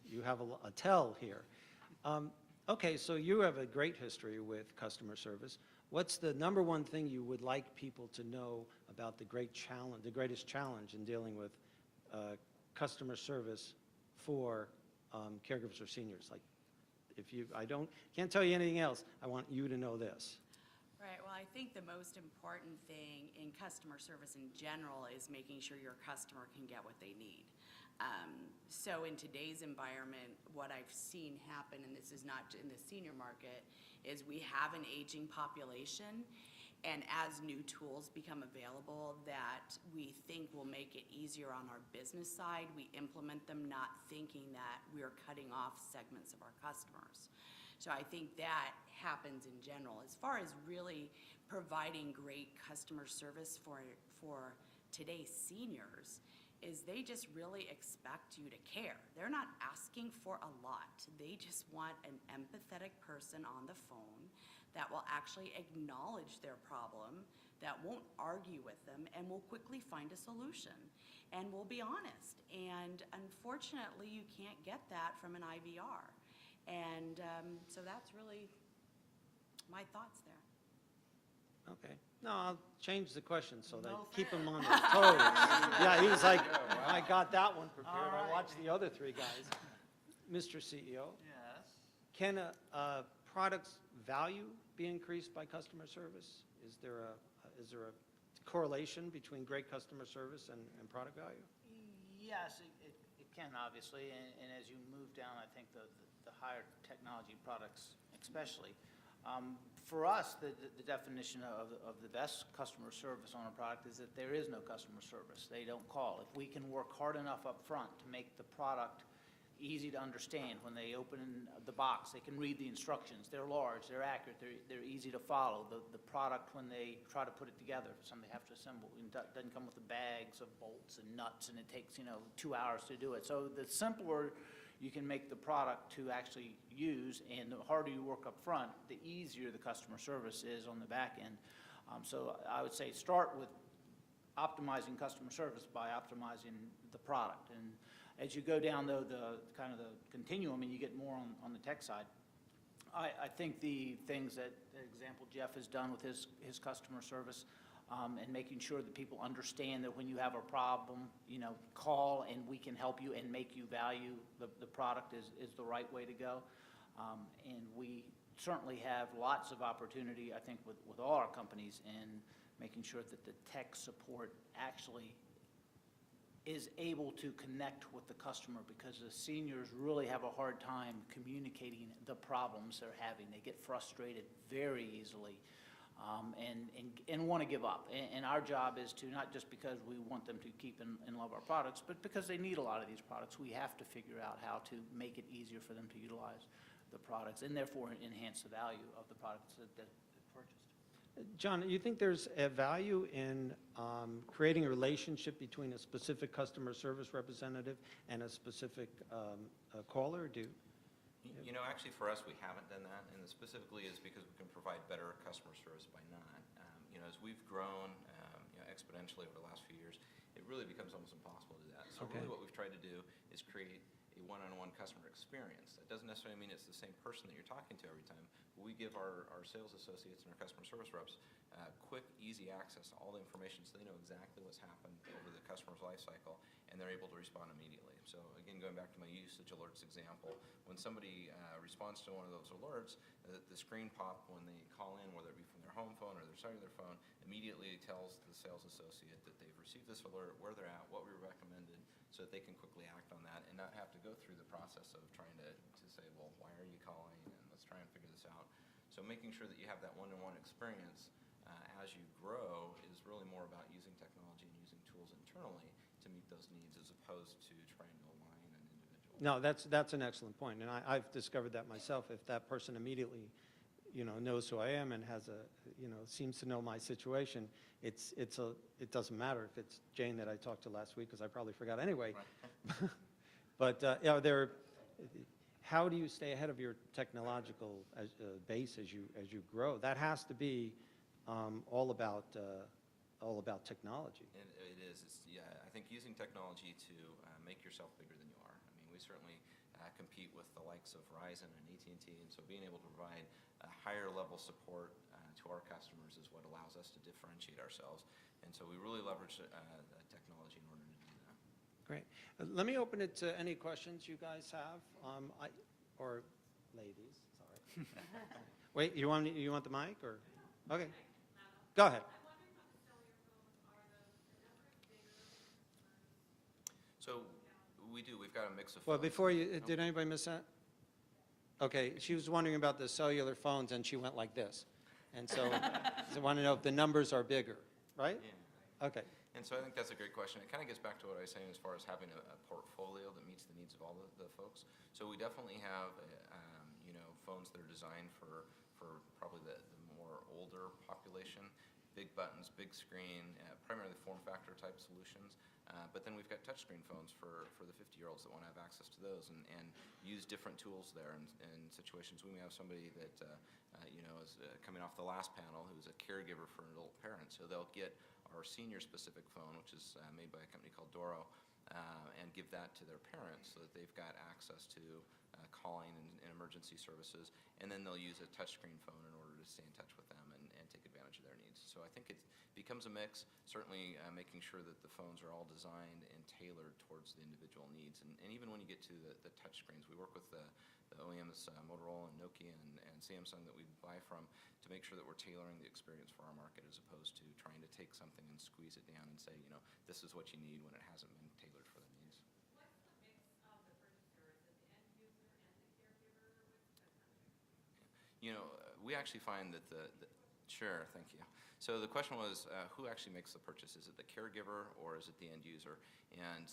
you have a tell here. Okay, so you have a great history with customer service. What's the number one thing you would like people to know about the greatest challenge in dealing with customer service for caregivers or seniors? Like, can't tell you anything else. I want you to know this. Right, well, I think the most important thing in customer service in general is making sure your customer can get what they need. So in today's environment, what I've seen happen, and this is not in the senior market, is we have an aging population, and as new tools become available that we think will make it easier on our business side, we implement them not thinking that we're cutting off segments of our customers. So I think that happens in general. As far as really providing great customer service for today's seniors, is they just really expect you to care. They're not asking for a lot. They just want an empathetic person on the phone that will actually acknowledge their problem, that won't argue with them, and will quickly find a solution, and will be honest. And unfortunately, you can't get that from an IVR. And so that's really my thoughts there. Okay. No, I'll change the question so that keep him on their toes. Yeah, he was like, I got that one prepared. I watched the other three guys. Mr. CEO? Yes. Can a product's value be increased by customer service? Is there a correlation between great customer service and product value? Yes, it can, obviously. And as you move down, I think the higher technology products especially, for us, the definition of the best customer service on a product is that there is no customer service. They don't call. If we can work hard enough up front to make the product easy to understand, when they open the box, they can read the instructions. They're large, they're accurate, they're easy to follow. The product, when they try to put it together, something they have to assemble, it doesn't come with the bags of bolts and nuts, and it takes 2 hours to do it. So the simpler you can make the product to actually use, and the harder you work up front, the easier the customer service is on the back end. So I would say start with optimizing customer service by optimizing the product. And as you go down, though, the kind of the continuum, and you get more on the tech side, I think the things that, the example Jeff has done with his customer service, and making sure that people understand that when you have a problem, call and we can help you and make you value the product is the right way to go. And we certainly have lots of opportunity, I think, with all our companies in making sure that the tech support actually is able to connect with the customer, because the seniors really have a hard time communicating the problems they're having. They get frustrated very easily. And want to give up. And our job is to, not just because we want them to keep and love our products, but because they need a lot of these products, we have to figure out how to make it easier for them to utilize the products and therefore enhance the value of the products that purchased. John, you think there's a value in creating a relationship between a specific customer service representative and a specific caller? Actually for us, we haven't done that, and specifically is because we can provide better customer service by not. As we've grown exponentially over the last few years, it really becomes almost impossible to do that. So really what we've tried to do is create a one-on-one customer experience. That doesn't necessarily mean it's the same person that you're talking to every time, but we give our sales associates and our customer service reps quick, easy access to all the information so they know exactly what's happened over the customer's life cycle, and they're able to respond immediately. So again, going back to my usage alerts example, when somebody responds to one of those alerts, the screen pop when they call in, whether it be from their home phone or their cellular phone, immediately tells the sales associate that they've received this alert, where they're at, what we recommended, so that they can quickly act on that and not have to go through the process of trying to say, well, why are you calling, and let's try and figure this out. So making sure that you have that one-on-one experience as you grow is really more about using technology and using tools internally to meet those needs, as opposed to trying to align an individual. No, that's an excellent point, and I've discovered that myself. If that person immediately, knows who I am and has seems to know my situation, it doesn't matter if it's Jane that I talked to last week, because I probably forgot anyway. Right. But how do you stay ahead of your technological base as you grow? That has to be all about technology. It is. I think using technology to make yourself bigger than you are. I mean, we certainly compete with the likes of Verizon and AT&T, and so being able to provide a higher level support to our customers is what allows us to differentiate ourselves. And so we really leverage technology in order to do that. Great. Let me open it to any questions you guys have, or ladies, sorry. Wait, you want the mic, or? Okay. Go ahead. So we do. We've got a mix of Well, phones. before you, did anybody miss that? Okay, she was wondering about the cellular phones, and she went like this. And so I want to know if the numbers are bigger, right? Yeah. Okay. And so I think that's a great question. It kind of gets back to what I was saying as far as having a portfolio that meets the needs of all the folks. So we definitely have, phones that are designed for probably the more older population. Big buttons, big screen, primarily form factor type solutions. But then we've got touchscreen phones for the 50-year-olds that want to have access to those and use different tools there in situations. We may have somebody that is coming off the last panel who's a caregiver for an adult parent. So they'll get our senior-specific phone, which is made by a company called Doro, and give that to their parents so that they've got access to calling and emergency services. And then they'll use a touchscreen phone in order to stay in touch with them and take advantage of their needs. So I think it becomes a mix, certainly making sure that the phones are all designed and tailored towards the individual needs. And even when you get to the touch screens, we work with the OEMs, Motorola and Nokia and Samsung that we buy from to make sure that we're tailoring the experience for our market as opposed to trying to take something and squeeze it down and say, this is what you need when it hasn't been tailored for their needs. What's the mix of the purchaser? Is it the end user and the caregiver? We actually find that sure, thank you. So the question was, who actually makes the purchase? Is it the caregiver or is it the end user? And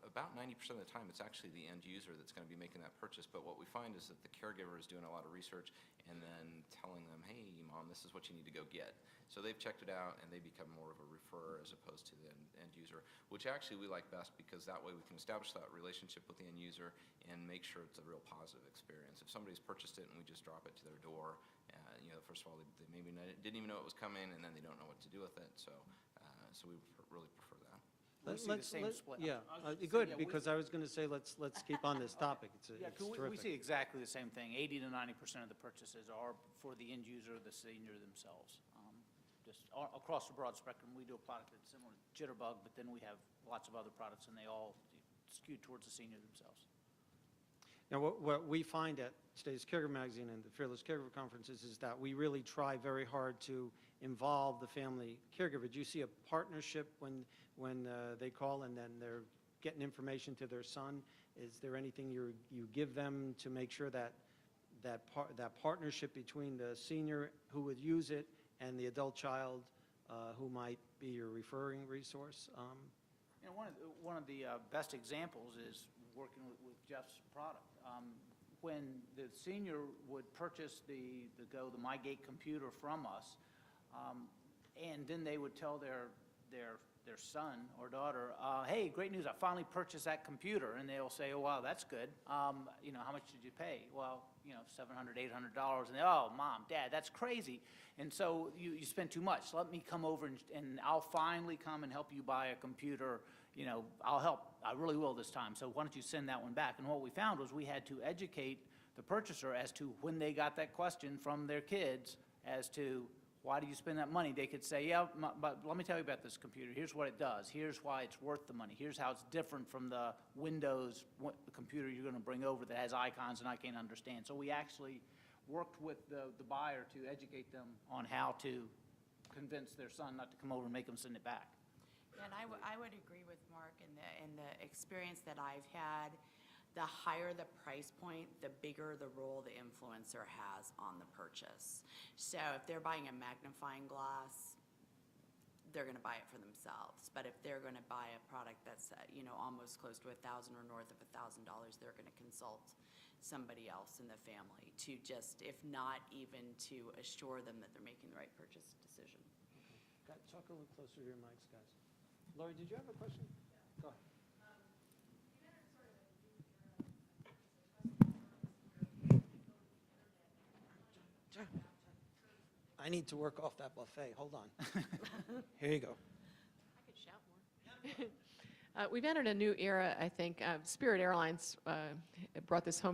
about 90% of the time, it's actually the end user that's going to be making that purchase. But what we find is that the caregiver is doing a lot of research and then telling them, hey, mom, this is what you need to go get. So they've checked it out and they become more of a referrer as opposed to the end user, which actually we like best because that way we can establish that relationship with the end user and make sure it's a real positive experience. If somebody's purchased it and we just drop it to their door, first of all, they maybe didn't even know it was coming, and then they don't know what to do with it. So we really prefer that. We see the same split. Yeah, I was just good, saying, because I was going to say, let's keep on this topic. It's Yeah, it's 'cause we terrific. see exactly the same thing. 80 to 90% of the purchases are for the end user, the senior themselves. Just across the broad spectrum, we do a product that's similar to Jitterbug, but then we have lots of other products, and they all skew towards the senior themselves. Now, what we find at today's Caregiver Magazine and the Fearless Caregiver Conferences is that we really try very hard to involve the family caregiver. Do you see a partnership when they call and then they're getting information to their son? Is there anything you give them to make sure that partnership between the senior who would use it and the adult child who might be your referring resource? One of the best examples is working with Jeff's product. When the senior would purchase the MYGAIT computer from us, and then they would tell their son or daughter, hey, great news, I finally purchased that computer. And they'll say, oh, wow, that's good. How much did you pay? Well, $700, $800. And they, oh, mom, dad, that's crazy. And so you spend too much. Let me come over and I'll finally come and help you buy a computer. I'll help. I really will this time. So why don't you send that one back? And what we found was we had to educate the purchaser as to when they got that question from their kids as to why do you spend that money? They could say, yeah, but let me tell you about this computer. Here's what it does. Here's why it's worth the money. Here's how it's different from the Windows computer you're going to bring over that has icons and I can't understand. So we actually worked with the buyer to educate them on how to convince their son not to come over and make them send it back. And I would agree with Mark in the experience that I've had. The higher the price point, the bigger the role the influencer has on the purchase. So if they're buying a magnifying glass, they're going to buy it for themselves. But if they're going to buy a product that's almost close to $1,000 or north of $1,000, they're going to consult somebody else in the family to just, if not even to assure them that they're making the right purchase decision. Okay. Talk a little closer to your mics, guys. Lori, did you have a question? Go ahead. I need to work off that buffet. Hold on. Here you go. I could shout more. We've entered a new era, I think. Spirit Airlines brought this home